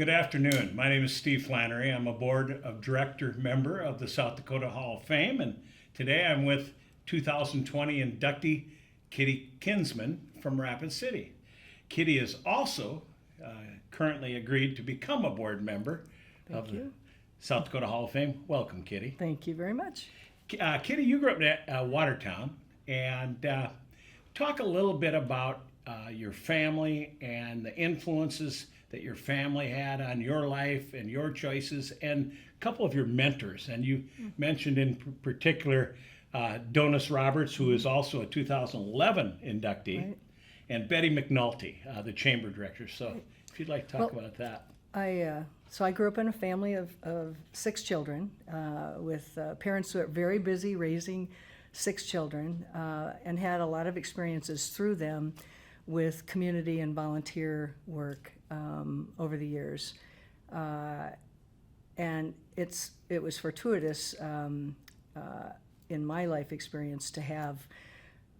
Good afternoon. My name is Steve Flanery. I'm a board of director member of the South Dakota Hall of Fame, and today I'm with 2020 inductee Kitty Kinsman from Rapid City. Kitty is also currently agreed to become a board member of the South Dakota Hall of Fame. Welcome, Kitty. Thank you very much. Kitty, you grew up in Watertown, and talk a little bit about your family and the influences that your family had on your life and your choices, and a couple of your mentors. And you mentioned in particular Donis Roberts, who is also a 2011 inductee, Right. and Betty McNulty, the chamber director. So if you'd like to talk about that. I grew up in a family of 6 children with parents who were very busy raising 6 children and had a lot of experiences through them with community and volunteer work over the years. And it was fortuitous in my life experience to have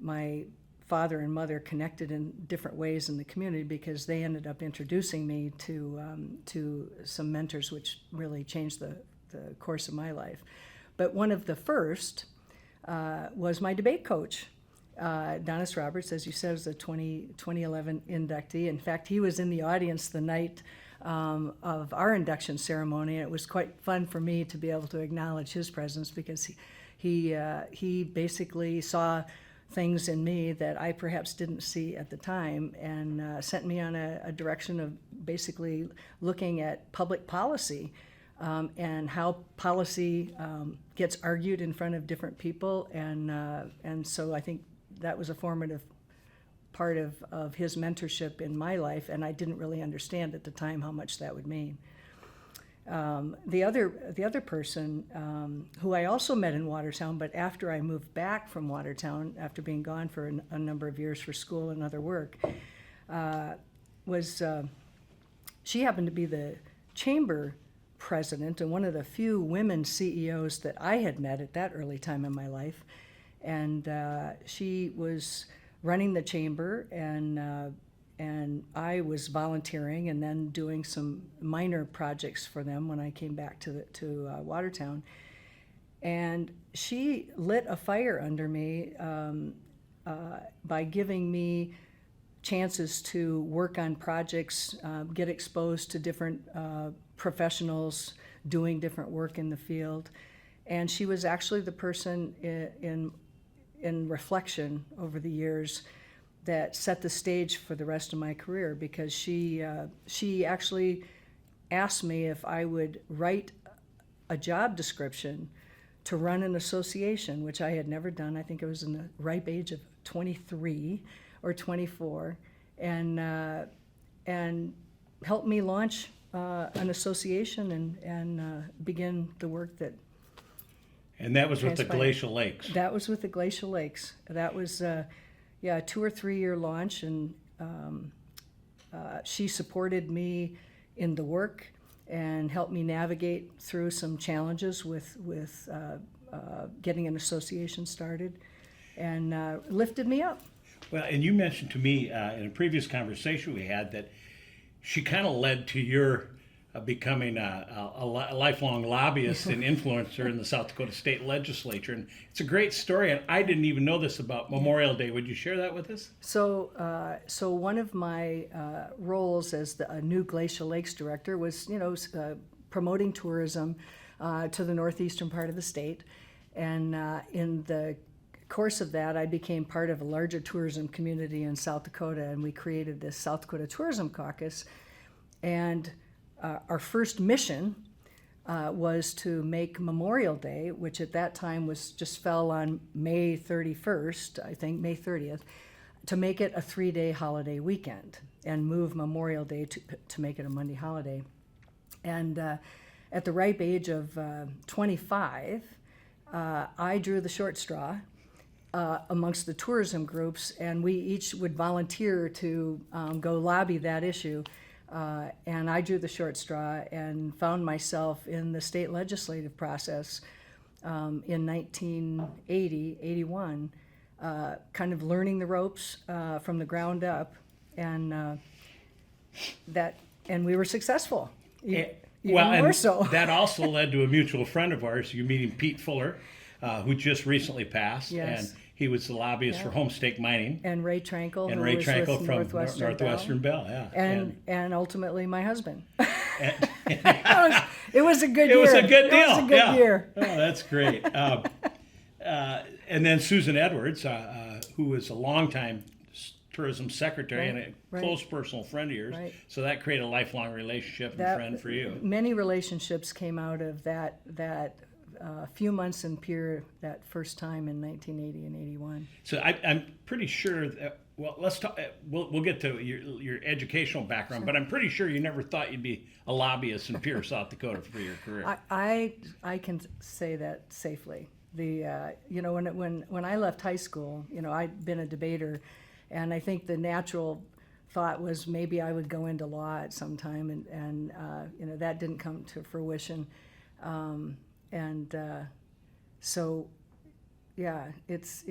my father and mother connected in different ways in the community, because they ended up introducing me to some mentors which really changed the course of my life. But one of the first was my debate coach. Donis Roberts, as you said, was a 2011 inductee. In fact, he was in the audience the night of our induction ceremony, and it was quite fun for me to be able to acknowledge his presence, because he basically saw things in me that I perhaps didn't see at the time, and sent me on a direction of basically looking at public policy and how policy gets argued in front of different people, and so I think that was a formative part of his mentorship in my life, and I didn't really understand at the time how much that would mean. The other person who I also met in Watertown, but after I moved back from Watertown, after being gone for a number of years for school and other work, was she happened to be the chamber president and one of the few women CEOs that I had met at that early time in my life. And she was running the chamber, and I was volunteering and then doing some minor projects for them when I came back to Watertown. And she lit a fire under me by giving me chances to work on projects, get exposed to different professionals doing different work in the field. And she was actually the person in reflection over the years that set the stage for the rest of my career, because she actually asked me if I would write a job description to run an association, which I had never done. I think I was in the ripe age of 23 or 24, and helped me launch an association and begin the work that. And that was with the Glacial Lakes. That was with the Glacial Lakes. That was a 2 or 3 year launch, and she supported me in the work and helped me navigate through some challenges with getting an association started, and lifted me up. Well, and you mentioned to me in a previous conversation we had that she kind of led to your becoming a lifelong lobbyist and influencer in the South Dakota State Legislature. And it's a great story, and I didn't even know this about Memorial Day. Would you share that with us? So one of my roles as the new Glacial Lakes director was, promoting tourism to the northeastern part of the state. And in the course of that, I became part of a larger tourism community in South Dakota, and we created this South Dakota Tourism Caucus. And our first mission was to make Memorial Day, which at that time just fell on May 31st, I think, May 30th, to make it a 3-day holiday weekend and move Memorial Day to make it a Monday holiday. And at the ripe age of 25, I drew the short straw amongst the tourism groups, and we each would volunteer to go lobby that issue. And I drew the short straw and found myself in the state legislative process in 1980, 81, kind of learning the ropes from the ground up, and we were successful. Even Well, more and so. that also led to a mutual friend of ours, you meeting Pete Fuller, who just recently passed. Yes. And he was the lobbyist for Homestake Mining. And Ray Trankel, And who Ray was Trankel with from Northwestern Bell. Bell, yeah. And ultimately my husband. And- It was a good it year. was a good deal. It was a good yeah. year. Oh, that's great. And then Susan Edwards, who was a longtime tourism secretary and a Right. close personal friend of yours. Right. So that created a lifelong relationship and friend for you. Many relationships came out of that few months in Pierre that first time in 1980 and 81. So I'm pretty sure that, well, let's talk, we'll get to your educational background, but I'm pretty sure you never thought you'd be a lobbyist in Pierre, South Dakota for your career. I can say that safely. When I left high school, I'd been a debater, and I think the natural thought was maybe I would go into law at some time, and that didn't come to fruition. So yeah, it's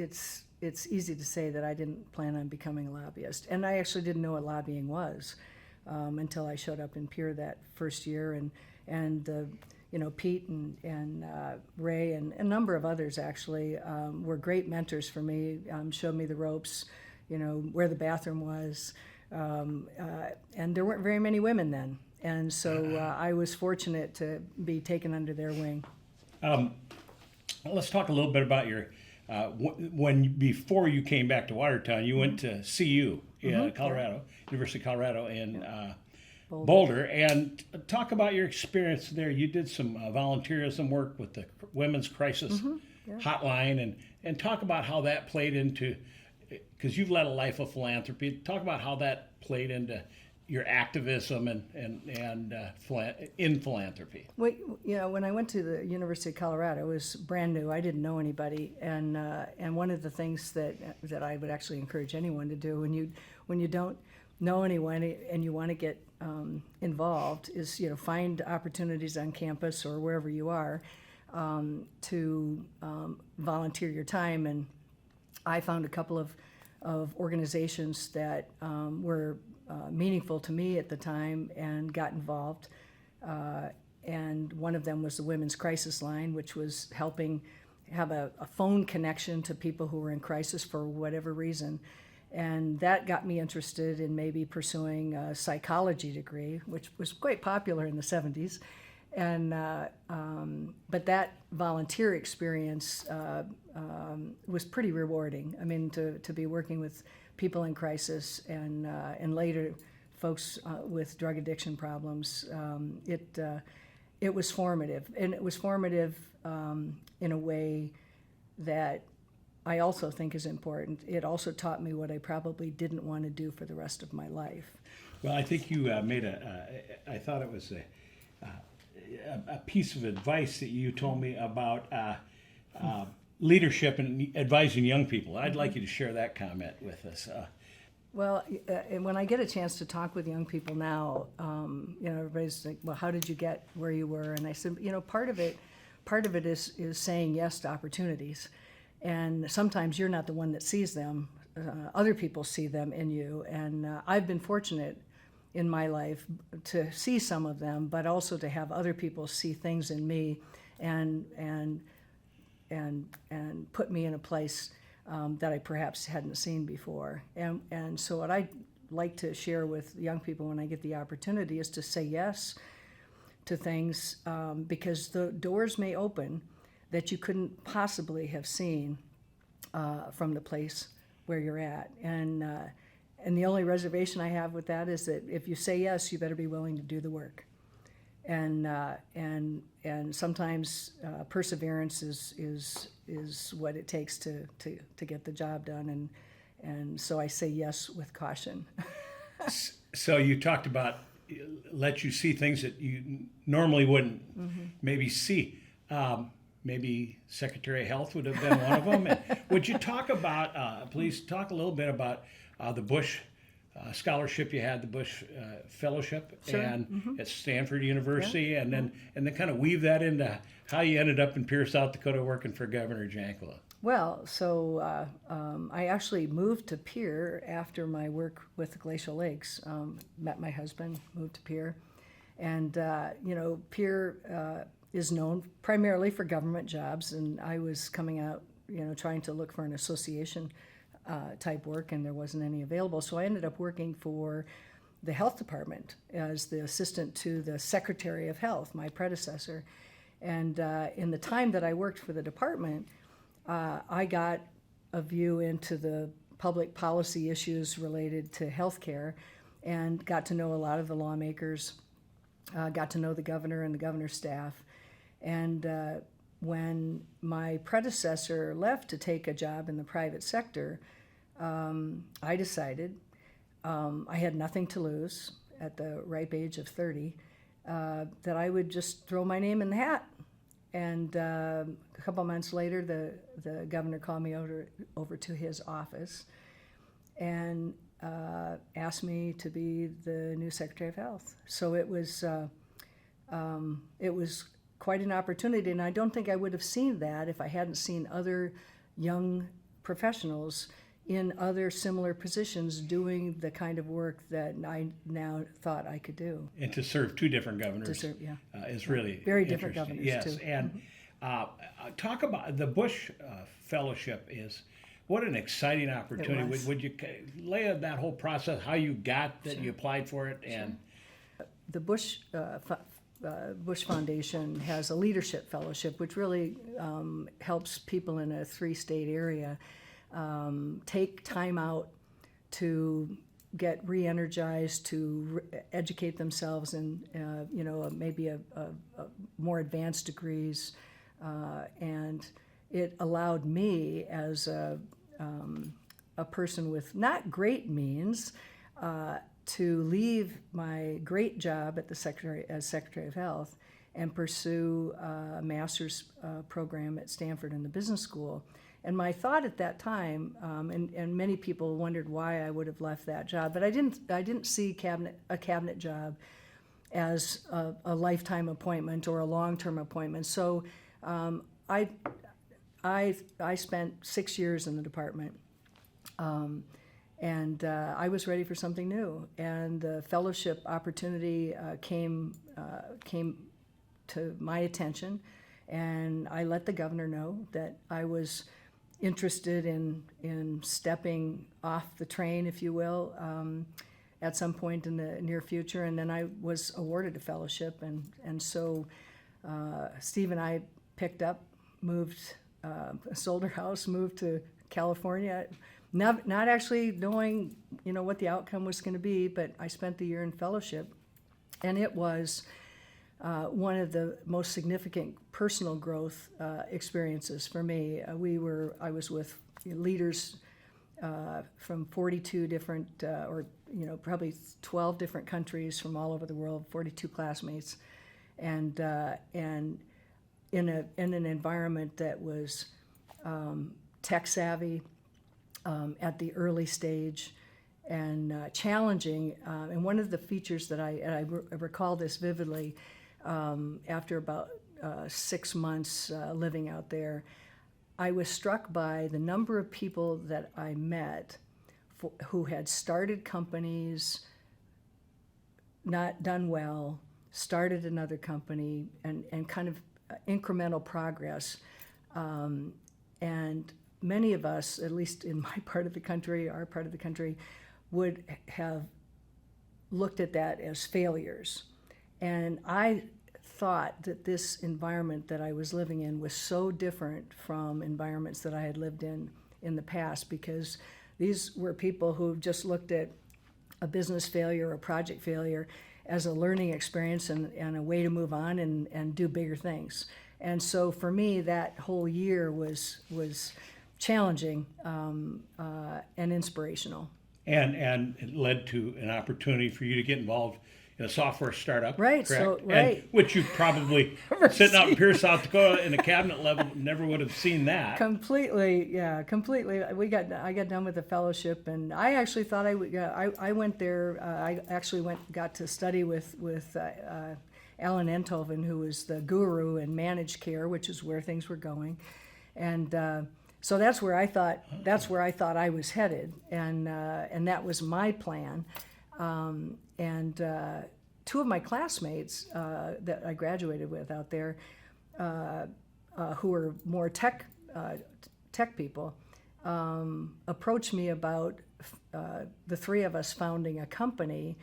easy to say that I didn't plan on becoming a lobbyist, and I actually didn't know what lobbying was until I showed up in Pierre that first year, and Pete and Ray and a number of others actually were great mentors for me, showed me the ropes, where the bathroom was, and there weren't very many women then, and so I was fortunate to be taken under their wing. Let's talk a little bit about your before you came back to Watertown, you went to CU in Colorado, University of Colorado in Boulder, and talk about your experience there. You did some volunteerism work with the Women's Crisis Hotline, and talk about how that played into, because you've led a life of philanthropy. Talk about how that played into your activism and in philanthropy. Well, when I went to the University of Colorado, it was brand new. I didn't know anybody, and one of the things that I would actually encourage anyone to do when you don't know anyone and you want to get involved is find opportunities on campus or wherever you are to volunteer your time. And I found a couple of organizations that were meaningful to me at the time and got involved. And one of them was the Women's Crisis Line, which was helping have a phone connection to people who were in crisis for whatever reason. And that got me interested in maybe pursuing a psychology degree, which was quite popular in the 70s. And but that volunteer experience was pretty rewarding. I mean, to be working with people in crisis and later folks with drug addiction problems, it was formative, and it was formative in a way that I also think is important. It also taught me what I probably didn't want to do for the rest of my life. Well, I think you made I thought it was a piece of advice that you told me about leadership and advising young people. I'd like you to share that comment with us. Well, and when I get a chance to talk with young people now, everybody's like, "Well, how did you get where you were?" And I said, part of it is saying yes to opportunities, and sometimes you're not the one that sees them; other people see them in you. And I've been fortunate in my life to see some of them, but also to have other people see things in me, and put me in a place that I perhaps hadn't seen before. And so what I like to share with young people when I get the opportunity is to say yes to things, because the doors may open that you couldn't possibly have seen from the place where you're at. And the only reservation I have with that is that if you say yes, you better be willing to do the work. And sometimes perseverance is what it takes to get the job done, and so I say yes with caution. So you talked about let you see things that you normally wouldn't maybe see. Maybe Secretary of Health would have been one of them. And would you talk about, please talk a little bit about the Bush scholarship you had, the Bush Fellowship, Sure. and at Stanford University, and then kind of weave that into how you ended up in Pierre, South Dakota, working for Governor Jankula. Well, so I actually moved to Pierre after my work with the Glacial Lakes. Met my husband, moved to Pierre, And, Pierre is known primarily for government jobs, and I was coming out, trying to look for an association type work, and there wasn't any available. So I ended up working for the health department as the assistant to the Secretary of Health, my predecessor. And in the time that I worked for the department, I got a view into the public policy issues related to healthcare and got to know a lot of the lawmakers, got to know the governor and the governor's staff. And when my predecessor left to take a job in the private sector, I decided I had nothing to lose at the ripe age of 30, that I would just throw my name in the hat. And a couple months later, the governor called me over to his office and asked me to be the new Secretary of Health. So it was quite an opportunity, and I don't think I would have seen that if I hadn't seen other young professionals in other similar positions doing the kind of work that I now thought I could do. And to serve two different governors is really very different governors, yes, too. And talk about the Bush Fellowship. What an exciting opportunity. Would you lay out that whole process, how you got that you applied for it? And the Bush Foundation has a leadership fellowship, which really helps people in a 3-state area take time out to get re-energized, to educate themselves in, maybe a more advanced degrees, and it allowed me as a person with not great means to leave my great job at as Secretary of Health and pursue a master's program at Stanford in the business school. And my thought at that time, and many people wondered why I would have left that job, but I didn't see a cabinet job as a lifetime appointment or a long-term appointment. So I spent 6 years in the department, and I was ready for something new. And the fellowship opportunity came to my attention, and I let the governor know that I was interested in stepping off the train, if you will, at some point in the near future. And then I was awarded a fellowship, and so Steve and I picked up, moved, sold our house, moved to California, not actually knowing what the outcome was going to be, but I spent the year in fellowship, and it was one of the most significant personal growth experiences for me. I was with leaders from 42 different, probably 12 different countries from all over the world, 42 classmates, and in an environment that was tech savvy at the early stage, and challenging. And one of the features that I recall this vividly, after about 6 months living out there, I was struck by the number of people that I met who had started companies, not done well, started another company, and kind of incremental progress. And many of us, at least in my part of the country, our part of the country, would have looked at that as failures. And I thought that this environment that I was living in was so different from environments that I had lived in the past, because these were people who just looked at a business failure or a project failure as a learning experience and a way to move on and do bigger things. And so for me, that whole year was challenging and inspirational. And it led to an opportunity for you to get involved in a software startup, right? Correct? So right, and which you probably sitting out in Pierce, South Dakota, in a cabinet level, never would have seen that. Completely. I got done with the fellowship, and I actually thought I would. I went there. I actually got to study with Alan Enthoven, who was the guru in managed care, which is where things were going, and. So that's where I thought I was headed, and that was my plan, and two of my classmates that I graduated with out there, who were more tech people, approached me about the three of us founding a company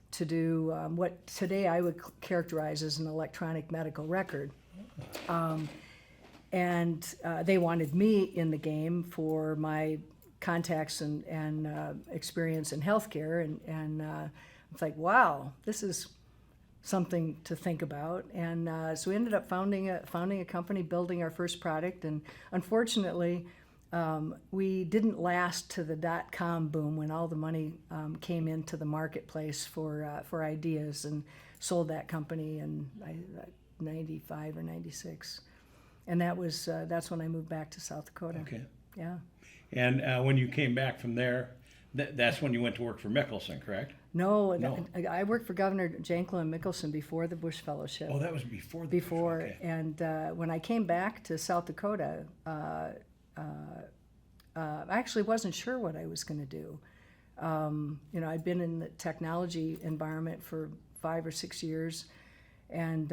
to do what today I would characterize as an electronic medical record. And they wanted me in the game for my contacts and experience in healthcare. And it's like, wow, this is something to think about. And so we ended up founding a company, building our first product. And unfortunately, we didn't last to the .com boom when all the money came into the marketplace for ideas, and sold that company in 95 or 96. And that's when I moved back to South Dakota. Okay. Yeah. And when you came back from there, that's when you went to work for Mickelson, correct? No. I worked for Governor Janklin Mickelson before the Bush Fellowship. Oh, that was before the Before, Bush, okay. and when I came back to South Dakota, I actually wasn't sure what I was going to do. I'd been in the technology environment for 5 or 6 years, and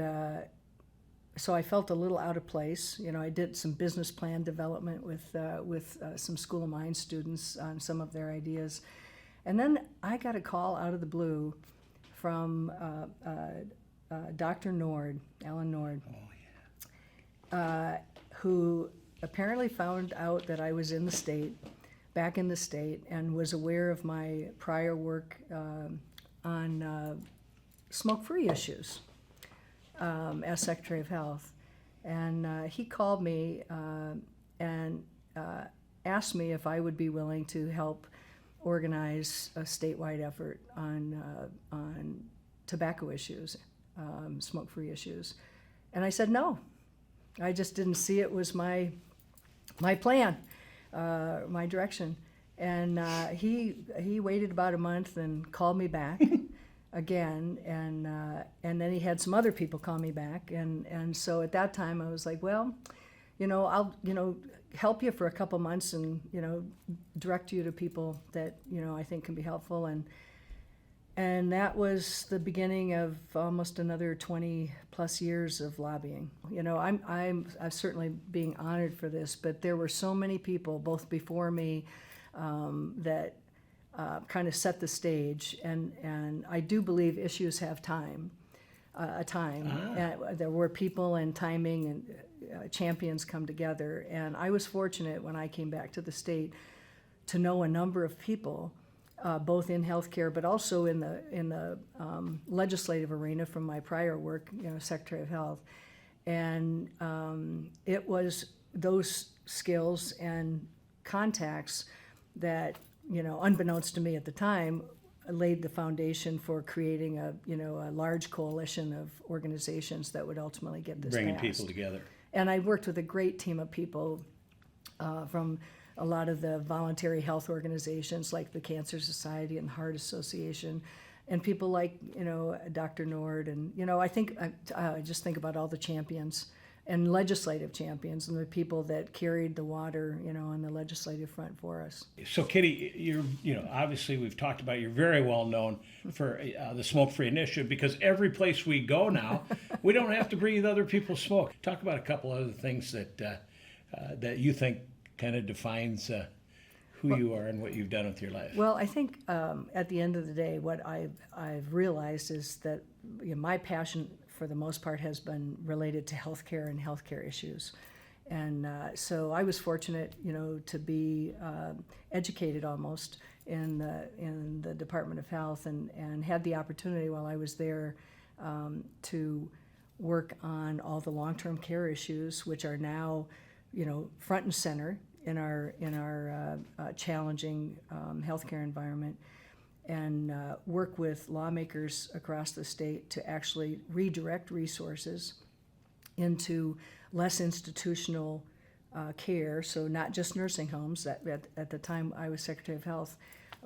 so I felt a little out of place. I did some business plan development with some School of Mines students on some of their ideas. And then I got a call out of the blue from Dr. Nord, Alan Nord, who apparently found out that I was back in the state, and was aware of my prior work on smoke-free issues as Secretary of Health. And he called me and asked me if I would be willing to help organize a statewide effort on tobacco issues, smoke-free issues. And I said no. I just didn't see it was my plan, my direction. And he waited about a month and called me back again, and then he had some other people call me back, and so at that time I was like, well, I'll help you for a couple months, and direct you to people that I think can be helpful, and that was the beginning of almost another 20 plus years of lobbying. I'm certainly being honored for this, but there were so many people both before me that kind of set the stage, and I do believe issues have time. There were people and timing and champions come together, and I was fortunate when I came back to the state to know a number of people, both in healthcare but also in the legislative arena from my prior work, Secretary of Health, and it was those skills and contacts that, unbeknownst to me at the time, laid the foundation for creating a large coalition of organizations that would ultimately get this Bringing passed. people together. And I worked with a great team of people from a lot of the voluntary health organizations like the Cancer Society and Heart Association, and people like Dr. Nord, and I just think about all the champions and legislative champions and the people that carried the water, on the legislative front for us. So, Kitty, you're, obviously we've talked about, you're very well known for the Smoke-Free Initiative, because every place we go now, we don't have to breathe other people's smoke. Talk about a couple other things that you think kind of defines who you are and what you've done with your life. Well, I think at the end of the day, what I've realized is that my passion, for the most part, has been related to healthcare and healthcare issues. And so I was fortunate, to be educated almost in the Department of Health, and had the opportunity while I was there to work on all the long-term care issues, which are now, front and center in our challenging healthcare environment, and work with lawmakers across the state to actually redirect resources into less institutional care, so not just nursing homes. At the time I was Secretary of Health,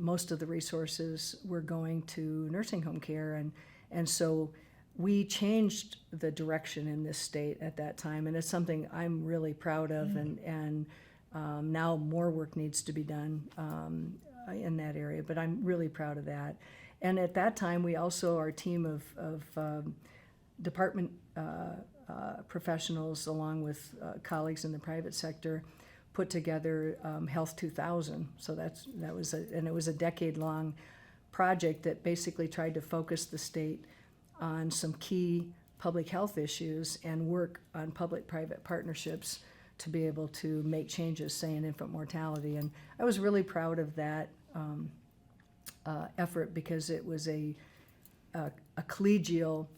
most of the resources were going to nursing home care, and so we changed the direction in this state at that time, and it's something I'm really proud of, and now more work needs to be done in that area, but I'm really proud of that. And at that time, we also, our team of department professionals, along with colleagues in the private sector, put together Health 2000. So it was a decade-long project that basically tried to focus the state on some key public health issues and work on public-private partnerships to be able to make changes, say, in infant mortality. And I was really proud of that effort, because it was a collegial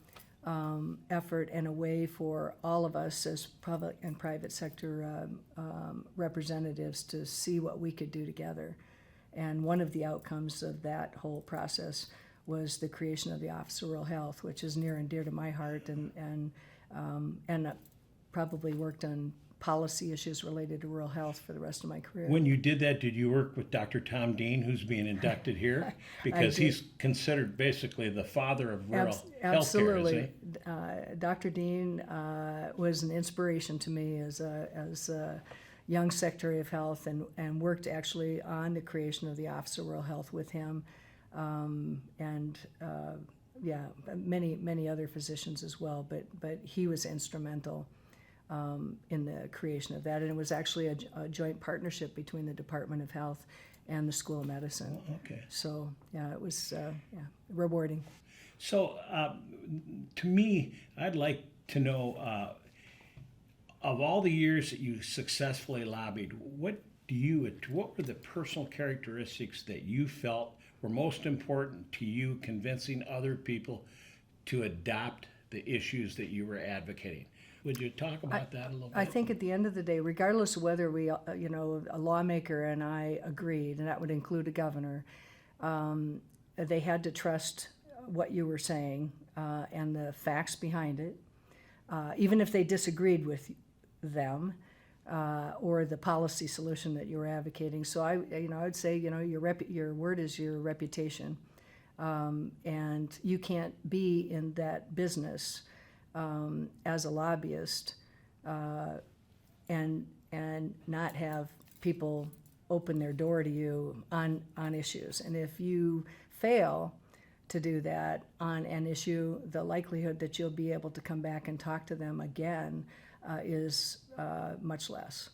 effort and a way for all of us as public and private sector representatives to see what we could do together. And one of the outcomes of that whole process was the creation of the Office of Rural Health, which is near and dear to my heart, and probably worked on policy issues related to rural health for the rest of my career. When you did that, did you work with Dr. Tom Dean, who's being inducted here? Because he's considered basically the father of rural Absolutely. healthcare, is he? Dr. Dean was an inspiration to me as a young Secretary of Health, and worked actually on the creation of the Office of Rural Health with him, many other physicians as well. But he was instrumental in the creation of that, and it was actually a joint partnership between the Department of Health and the School of Medicine. Oh, okay. So it was rewarding. So to me, I'd like to know, of all the years that you successfully lobbied, what were the personal characteristics that you felt were most important to you convincing other people to adopt the issues that you were advocating? Would you talk about that a little bit? I think at the end of the day, regardless of whether we, a lawmaker and I agreed, and that would include a governor, they had to trust what you were saying and the facts behind it, even if they disagreed with them or the policy solution that you were advocating. So I would say, your word is your reputation, and you can't be in that business as a lobbyist and not have people open their door to you on issues. And if you fail to do that on an issue, the likelihood that you'll be able to come back and talk to them again is much less.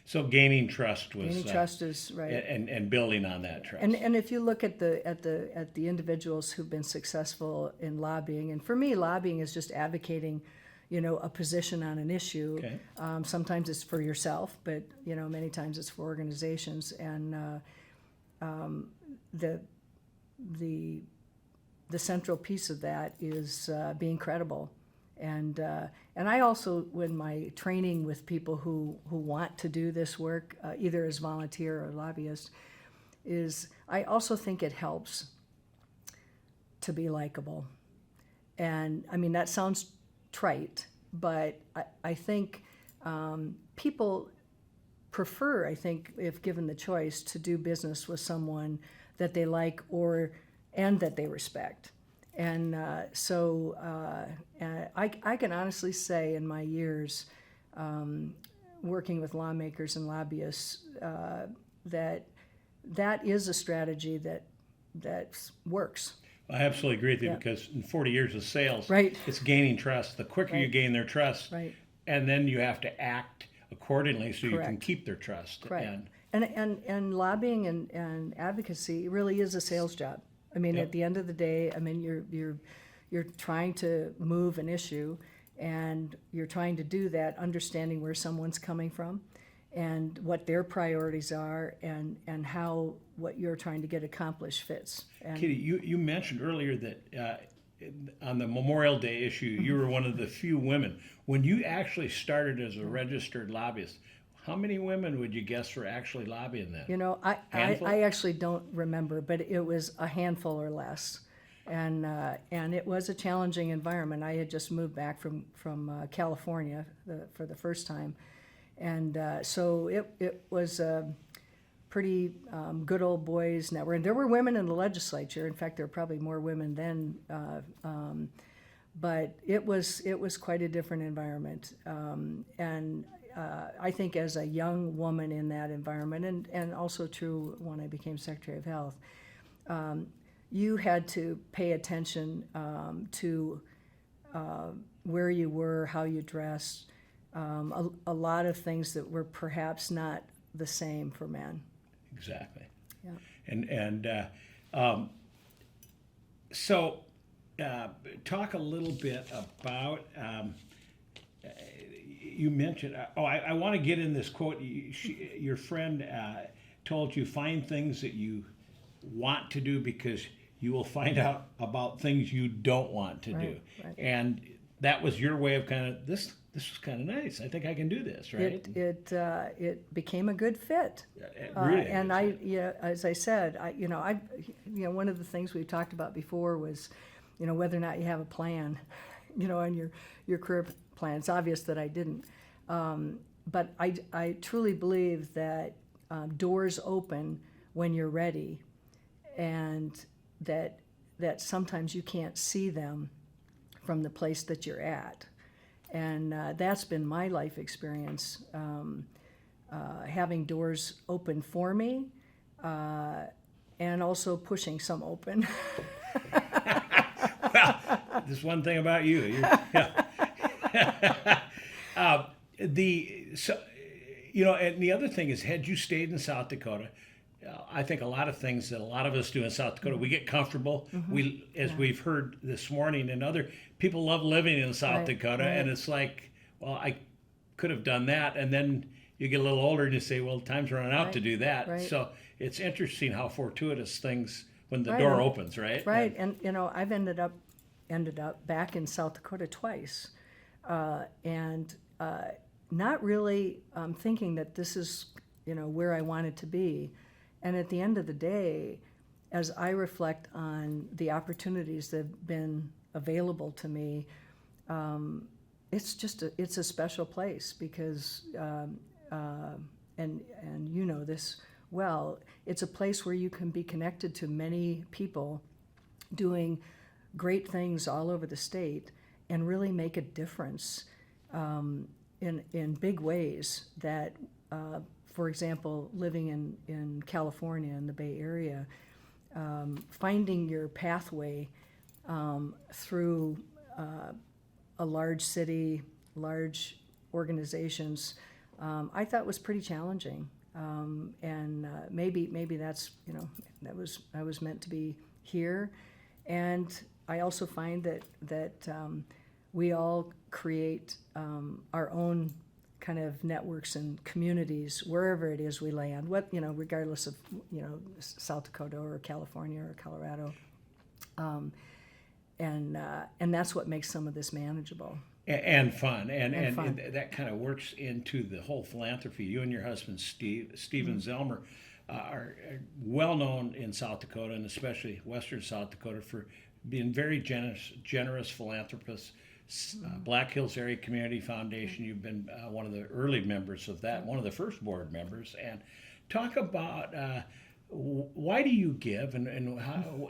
So gaining trust was is right, and building on that trust. And if you look at the individuals who've been successful in lobbying, and for me, lobbying is just advocating, a position on an issue. Okay. Sometimes it's for yourself, but many times it's for organizations. And the central piece of that is being credible. And I also, when my training with people who want to do this work, either as volunteer or lobbyist, is I also think it helps to be likable. And I mean, that sounds trite, but I think people prefer, if given the choice, to do business with someone that they like and that they respect. And so I can honestly say, in my years working with lawmakers and lobbyists, that is a strategy that works. I absolutely agree with you, because in 40 years of sales, Right. it's gaining trust. The quicker you gain their trust, Right. and then you have to act accordingly so you can Correct. keep their trust. Correct. And lobbying and advocacy really is a sales job. I mean, Yep. at the end of the day, I mean, you're trying to move an issue, and you're trying to do that understanding where someone's coming from and what their priorities are, and how what you're trying to get accomplished fits. And Kitty, you mentioned earlier that on the Memorial Day issue, you were one of the few women. When you actually started as a registered lobbyist, how many women would you guess were actually lobbying then? I actually don't remember, but it was a handful or less. And it was a challenging environment. I had just moved back from California for the first time. And so it was a pretty good old boys network. And there were women in the legislature. In fact, there were probably more women then. But it was quite a different environment. And I think as a young woman in that environment, and also true when I became Secretary of Health, you had to pay attention to where you were, how you dressed, a lot of things that were perhaps not the same for men. Exactly. Yeah. So talk a little bit about, you mentioned, I want to get in this quote. Your friend told you, find things that you want to do because you will find out about things you don't want to do. Right. And that was your way of kind of, this was kind of nice. I think I can do this, right? It became a good fit. It really And is. as I said, one of the things we talked about before was, whether or not you have a plan, on your career plan. It's obvious that I didn't. But I truly believe that doors open when you're ready, and that sometimes you can't see them from the place that you're at. And that's been my life experience, having doors open for me, and also pushing some open. Well, there's one thing about you. And the other thing is, had you stayed in South Dakota, I think a lot of things that a lot of us do in South Dakota, we get comfortable. Mm-hmm. We've heard this morning, and other people love living in South Dakota, and it's like, well, I could have done that, and then you get a little older and you say, well, time's running out to do that. Right. So it's interesting how fortuitous things when the door opens, right? Right, and I've ended up back in South Dakota twice, and not really thinking that this is where I wanted to be. And at the end of the day, as I reflect on the opportunities that have been available to me, it's a special place because, and you know this well, it's a place where you can be connected to many people doing great things all over the state and really make a difference in big ways that, for example, living in California, in the Bay Area, finding your pathway through a large city, large organizations, I thought was pretty challenging. And maybe that's, I was meant to be here. And I also find that we all create our own kind of networks and communities wherever it is we land, regardless of South Dakota or California or Colorado, and that's what makes some of this manageable and fun, and fun. That kind of works into the whole philanthropy. You and your husband Stephen Zelmer are well known in South Dakota, and especially Western South Dakota, for being very generous philanthropists. Black Hills Area Community Foundation, you've been one of the early members of that, one of the first board members. And talk about why do you give, and how,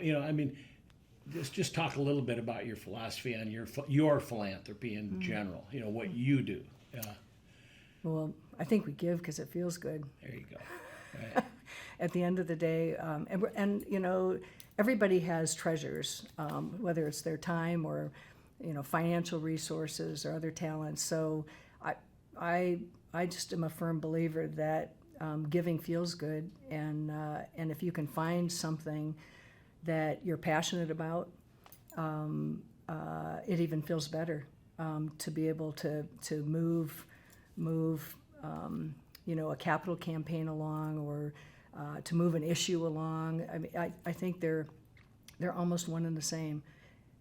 just talk a little bit about your philosophy on your philanthropy in general, what you do. Well, I think we give because it feels good. There you go. Right. At the end of the day, and everybody has treasures, whether it's their time or financial resources or other talents. So I just am a firm believer that giving feels good, and if you can find something that you're passionate about, it even feels better to be able to move a capital campaign along, or to move an issue along. I mean, I think they're almost one and the same.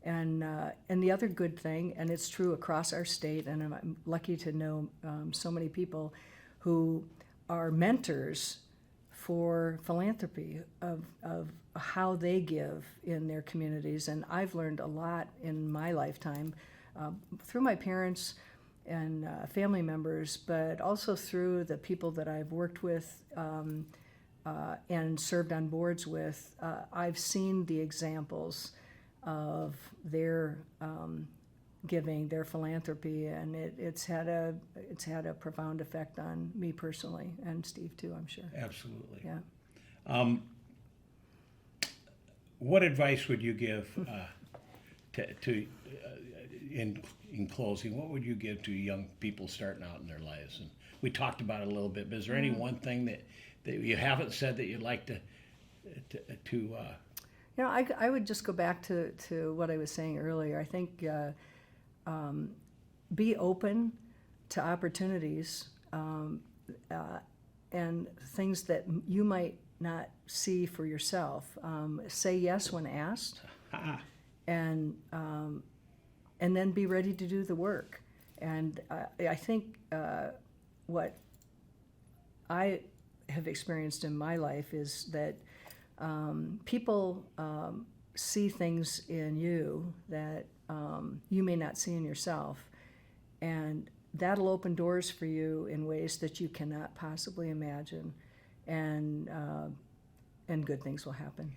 And the other good thing, and it's true across our state, and I'm lucky to know so many people who are mentors for philanthropy of how they give in their communities. And I've learned a lot in my lifetime through my parents and family members, but also through the people that I've worked with and served on boards with. I've seen the examples of their giving, their philanthropy, and it's had a profound effect on me personally, and Steve too, I'm sure. Absolutely. Yeah. what advice would you give in closing? What would you give to young people starting out in their lives? And we talked about it a little bit, but is there any one thing that you haven't said that you'd like to You know, I would just go back to what I was saying earlier. I think be open to opportunities and things that you might not see for yourself. Say yes when asked, and then be ready to do the work. And I think what I have experienced in my life is that people see things in you that you may not see in yourself, and that'll open doors for you in ways that you cannot possibly imagine, and good things will happen.